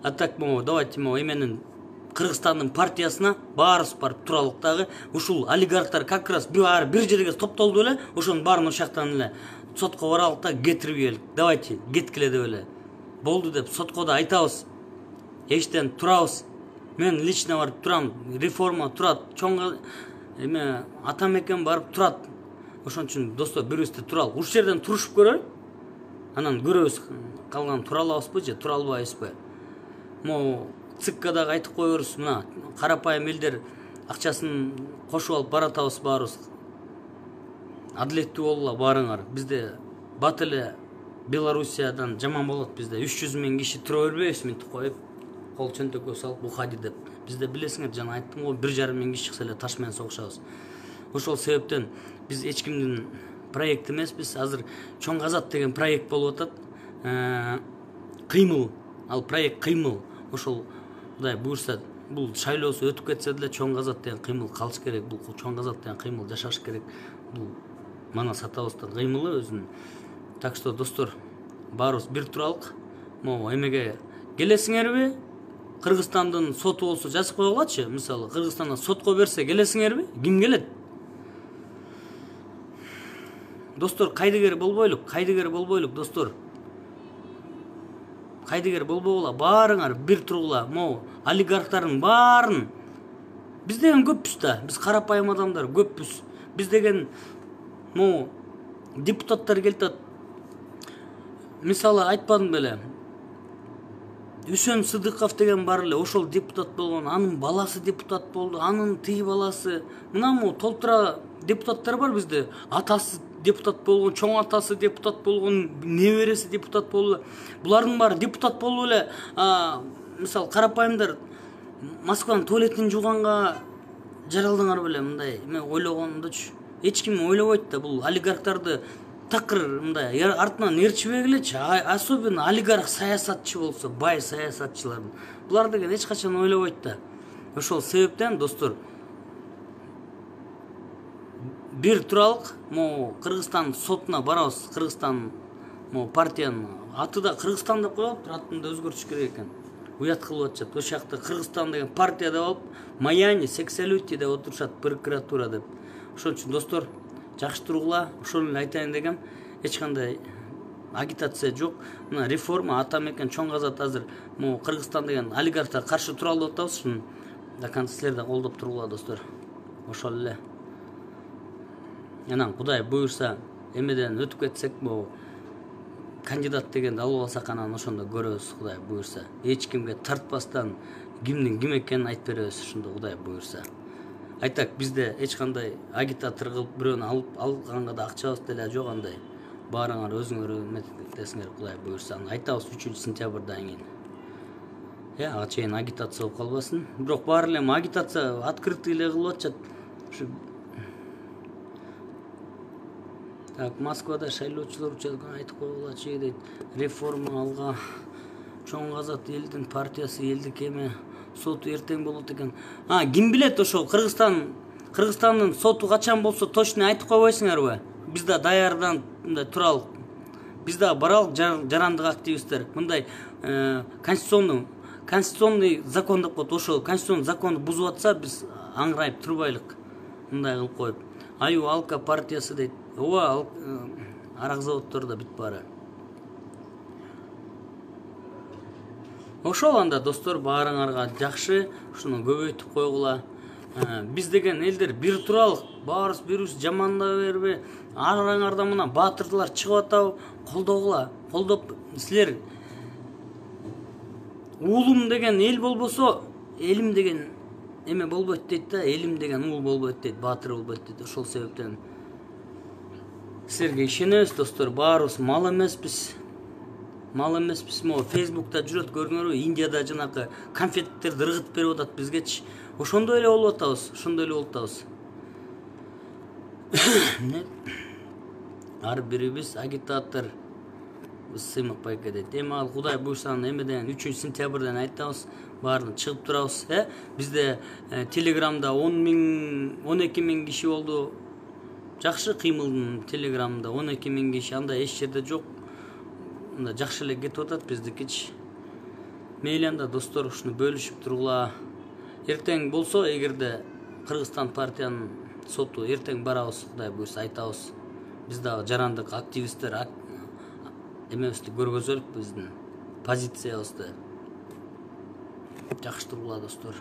А так давайте эменин Кыргызстандын партиясына баарыбыз барып туралык дагы. Ушул олигархтар как раз бир жерге топтолду эле, ошонун баарын ошактан эле сотко баралык да кетирип келик. Давайте кеткиле деп эле. Болду деп сотко да айтабыз. Эштен турабыз. Мен лично барып турам, реформа турат, чоң эме атамекен барып турат. Ошон үчүн достор бирибизде туралык. Ушул жерден турушуп көрөлүк. Анан көрөбүз калган тура алабызбы же тура албайбызбы. ЦИКка дагы айтып коебуз, мына карапайым элдер акчасын кошуп алып баратабыз баарыбыз. Адилеттүү болула баарыңар. Бизде бат эле Белоруссиядан жаман болот бизде. 300 000 киши тура бербейбиз мынтип коюп, кол чөнтөккө салып уходи деп. Бизде билесиңер, жана айттым го, 1,5 000 киши чыкса эле таш менен согушабыз. Ошол себептен биз эч кимдин проект эмеспиз. Азыр Чоң Казат деген проект болуп атат. Кыймыл, ал проект кыймыл. Ошол Кудай буйрса, бул шайлоосу өтүп кетсе деле Чоң Казат деген кыймыл калыш керек. Бул Чоң Казат деген кыймыл жашаш керек. Бул Манас атабыздын кыймылы өзүнүн. Так что достор, баарыбыз бир туралык. Эмеге келесиңерби? Кыргызстандын соту болсо жазып койгулачы. Мисалы, Кыргызстандан сотко берсе келесиңерби? Ким келет? Достор, кайдыгер болбойлук, достор. Кайдыгер болбогула, баарыңар бир тургула. Олигархтардын баарын биз деген көппүз да, биз карапайым адамдар көппүз. Биз деген депутаттар келтат. Мисалы айтпадым беле. Үсөн Сыдыков деген бар эле, ошол депутат болгон, анын баласы депутат болду, анын тиги баласы. Мына толтура депутаттар бар бизде. Атасы депутат болгон, чоң атасы депутат болгон, небереси депутат болду. Булардын баары депутат болуп эле, мисалы карапайымдар Москванын туалетин жууганга жаралдыңар беле, мындай эме ойлогондочу. Эч ким ойлобойт да, бул олигархтарды такыр мындай артынан ээрчибегилечи, особенно олигарх саясатчы болсо, бай саясатчылардын. Булар деген эч качан ойлобойт да. Ошол себептен достор, бир туралык, Кыргызстан сотуна барабыз. Кыргызстан партиянын аты да Кыргызстан деп коюп, атын да өзгөртүш керек экен. Уят кылып атышат. Ошол жакта Кыргызстан деген партия деп алып, Маяни, Сексалюти деп отурушат, прокуратура деп. Ошон үчүн достор, жакшы тургула, ошону эле айтайын дегем. Эч кандай агитация жок. Мына реформа атамекен Чоң Казат азыр Кыргызстан деген олигархтар каршы туралы деп атабыз. Шуну да силер да колдоп тургула достор. Ошол эле. Анан Кудай буйрса, эмеден өтүп кетсек, кандидат дегенди алып алсак, анан ошондо көрөбүз, Кудай буйрса. Эч кимге тартпастан кимдин ким экенин айтып беребиз, ошондо Кудай буйрса. Айтак, бизде эч кандай агитатор кылып бирөөнү алганга да акчабыз деле жок андай. Баарыңар өзүңөр эметесиңер, Кудай буйрса. Айтабыз 3 сентябрдан кийин. Ага чейин агитация болуп калбасын. Бирок баары эле агитация открытый эле кылып атышат. Так, Москвада шайлоочулар учатканы айтып койгулачы дейт. Реформа алга. Чоң Казат элдин партиясы, элдик эме соту эртең болот экен. Ким билет ошол Кыргызстандын соту качан болсо точно айтып койбойсуңарбы? Биз да даярдан мындай туралык. Биз да баралык жарандык активисттер. Мындай конституционный закон деп коет. Ошол конституционный законду бузуп атса, биз аңырайып турбайлык. Мындай кылып коюп. Аю Алка партиясы дейт. Ооба, арак заводдордо бүт баары. Ошол анда достор, баарыңарга жакшы, ушуну көбөйтүп койгула. Биз деген элдер бир туралык, баарыбыз бирибиз жамандап бербей, араңарда мына баатырлар чыгып атабы, колдогула. Колдоп силер уулум деген эл болбосо, элим деген эме болбойт дейт да, элим деген уул болбойт дейт, баатыр болбойт дейт. Ошол себептен силерге ишенебиз достор, баарыбыз мал эмеспиз. Фейсбукта жүрөт, көрдүңөрбү? Индияда жанакы конфеттерди ыргытып берип атат бизгечи. Ошондой эле болуп атабыз, Ар бирибиз агитатор, сыймыкпай кетет. Эми ал Кудай буйрса эмеден 3 сентябрдан айтабыз, баарын чыгып турабыз. Бизде Телеграмда 12 000 киши болду. Жакшы, кыймылдын Телеграмда 12 000 киши, анда эч жерде жок. Жакшы эле кетип атат биздикичи. мейли анда достор ушуну бөлүшүп тургула. Эртең болсо, эгерде Кыргызстан партиянын соту эртең барабыз, Кудай буйрса айтабыз. Биз дагы жарандык активисттер эмебизди көргөзөлүк, биздин позициябызды. Жакшы тургула достор.